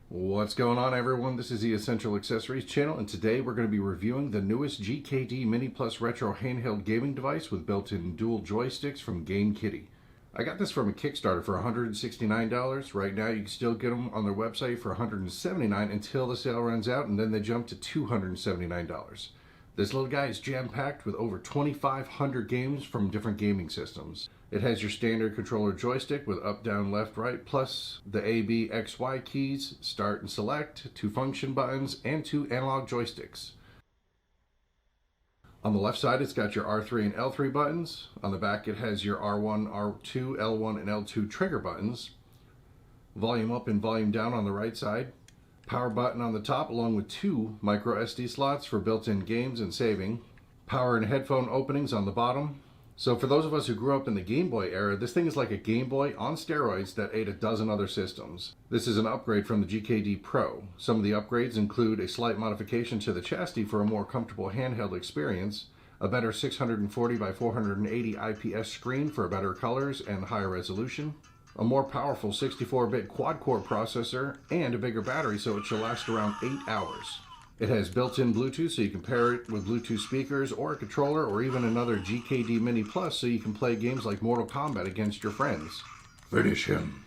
What's going on, everyone? This is the Essential Accessories channel, and today we're going to be reviewing the newest GKD Mini Plus Retro Handheld gaming device with built-in dual joysticks from GKD. I got this from a Kickstarter for $169. Right now you can still get them on their website for $179 until the sale runs out, and then they jump to $279. This little guy is jam-packed with over 2,500 games from different gaming systems. It has your standard controller joystick with up, down, left, right, plus the A, B, X, Y keys, start and select, 2 function buttons, and 2 analog joysticks. On the left side, it's got your R3 and L3 buttons. On the back, it has your R1, R2, L1, and L2 trigger buttons. Volume up and volume down on the right side. Power button on the top, along with 2 micro SD slots for built-in games and saving. Power and headphone openings on the bottom. So for those of us who grew up in the Game Boy era, this thing is like a Game Boy on steroids that ate a dozen other systems. This is an upgrade from the GKD Pro. Some of the upgrades include a slight modification to the chassis for a more comfortable handheld experience, a better 640 by 480 IPS screen for better colors and higher resolution, a more powerful 64-bit quad-core processor, and a bigger battery so it should last around 8 hours. It has built-in Bluetooth, so you can pair it with Bluetooth speakers or a controller or even another GKD Mini Plus so you can play games like Mortal Kombat against your friends. Finish him.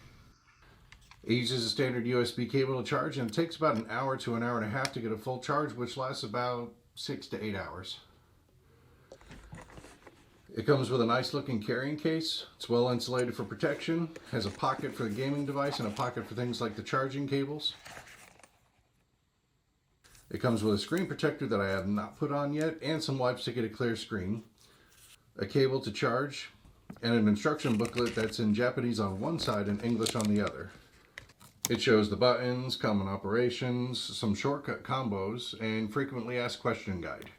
It uses a standard USB cable to charge, and it takes about an hour to an hour and a half to get a full charge, which lasts about 6 to 8 hours. It comes with a nice looking carrying case. It's well insulated for protection, has a pocket for the gaming device and a pocket for things like the charging cables. It comes with a screen protector that I have not put on yet, and some wipes to get a clear screen, a cable to charge, and an instruction booklet that's in Japanese on one side and English on the other. It shows the buttons, common operations, some shortcut combos, and frequently asked question guide.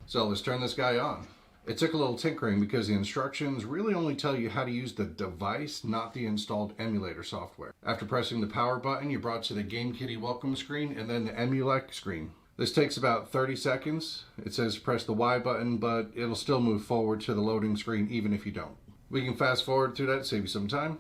So let's turn this guy on. It took a little tinkering because the instructions really only tell you how to use the device, not the installed emulator software. After pressing the power button, you're brought to the GameKitty welcome screen and then the Emulec screen. This takes about 30 seconds. It says press the Y button, but it'll still move forward to the loading screen even if you don't. We can fast forward through that, save you some time.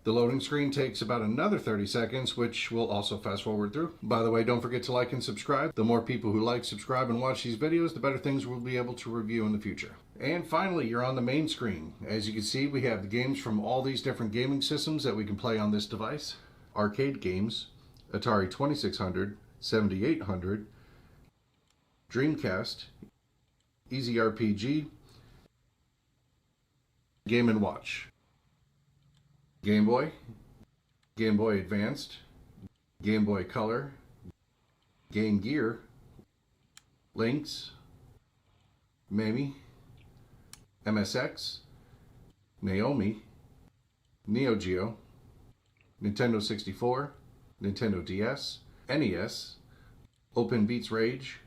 The loading screen takes about another 30 seconds, which we'll also fast forward through. By the way, don't forget to like and subscribe. The more people who like, subscribe, and watch these videos, the better things we'll be able to review in the future. And finally, you're on the main screen. As you can see, we have the games from all these different gaming systems that we can play on this device. Arcade games, Atari 2600, 7800, Dreamcast, Easy RPG, Game & Watch. Game Boy, Game Boy Advanced, Game Boy Color, Game Gear, Lynx, Mamie, MSX, Naomi, Neo Geo, Nintendo 64, Nintendo DS, NES, Open Beats Rage,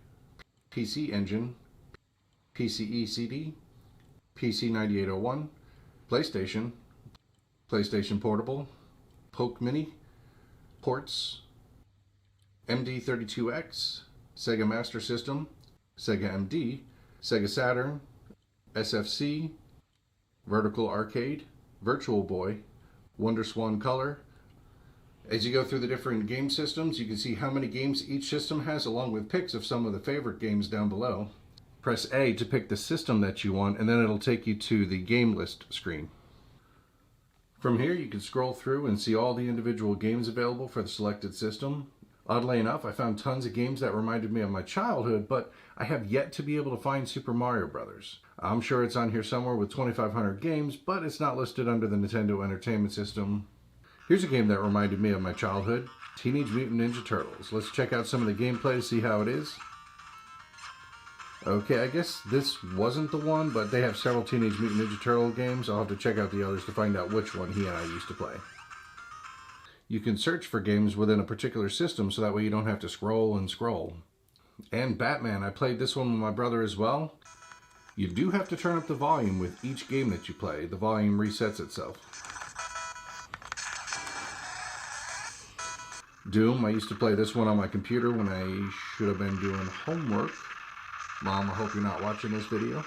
PC Engine, PCE CD, PC 9801, PlayStation, PlayStation Portable, Poke Mini, Ports, MD32X, Sega Master System, Sega MD, Sega Saturn, SFC, Vertical Arcade, Virtual Boy, WonderSwan Color. As you go through the different game systems, you can see how many games each system has, along with pics of some of the favorite games down below. Press A to pick the system that you want, and then it'll take you to the game list screen. From here, you can scroll through and see all the individual games available for the selected system. Oddly enough, I found tons of games that reminded me of my childhood, but I have yet to be able to find Super Mario Brothers. I'm sure it's on here somewhere with 2,500 games, but it's not listed under the Nintendo Entertainment System. Here's a game that reminded me of my childhood, Teenage Mutant Ninja Turtles. Let's check out some of the gameplay to see how it is. Okay, I guess this wasn't the one, but they have several Teenage Mutant Ninja Turtle games. I'll have to check out the others to find out which one he and I used to play. You can search for games within a particular system so that way you don't have to scroll and scroll. And Batman, I played this one with my brother as well. You do have to turn up the volume with each game that you play. The volume resets itself. Doom, I used to play this one on my computer when I should have been doing homework. Mom, I hope you're not watching this video.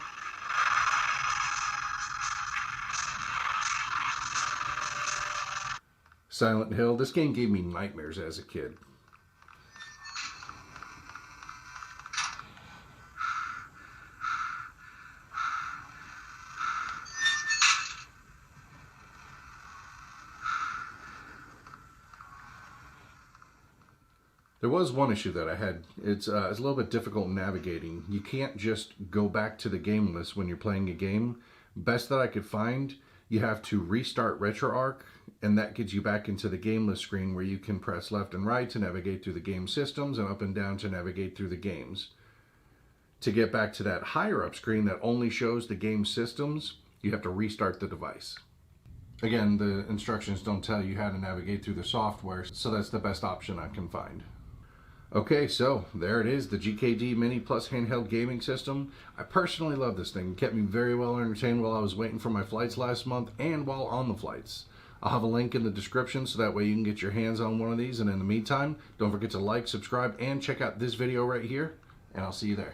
Silent Hill. This game gave me nightmares as a kid. There was one issue that I had. It's a little bit difficult navigating. You can't just go back to the game list when you're playing a game. Best that I could find, you have to restart RetroArch, and that gets you back into the game list screen where you can press left and right to navigate through the game systems and up and down to navigate through the games. To get back to that higher up screen that only shows the game systems, you have to restart the device. Again, the instructions don't tell you how to navigate through the software, so that's the best option I can find. Okay, so there it is, the GKD Mini Plus Handheld Gaming System. I personally love this thing. It kept me very well entertained while I was waiting for my flights last month and while on the flights. I'll have a link in the description so that way you can get your hands on one of these. And in the meantime, don't forget to like, subscribe, and check out this video right here. And I'll see you there.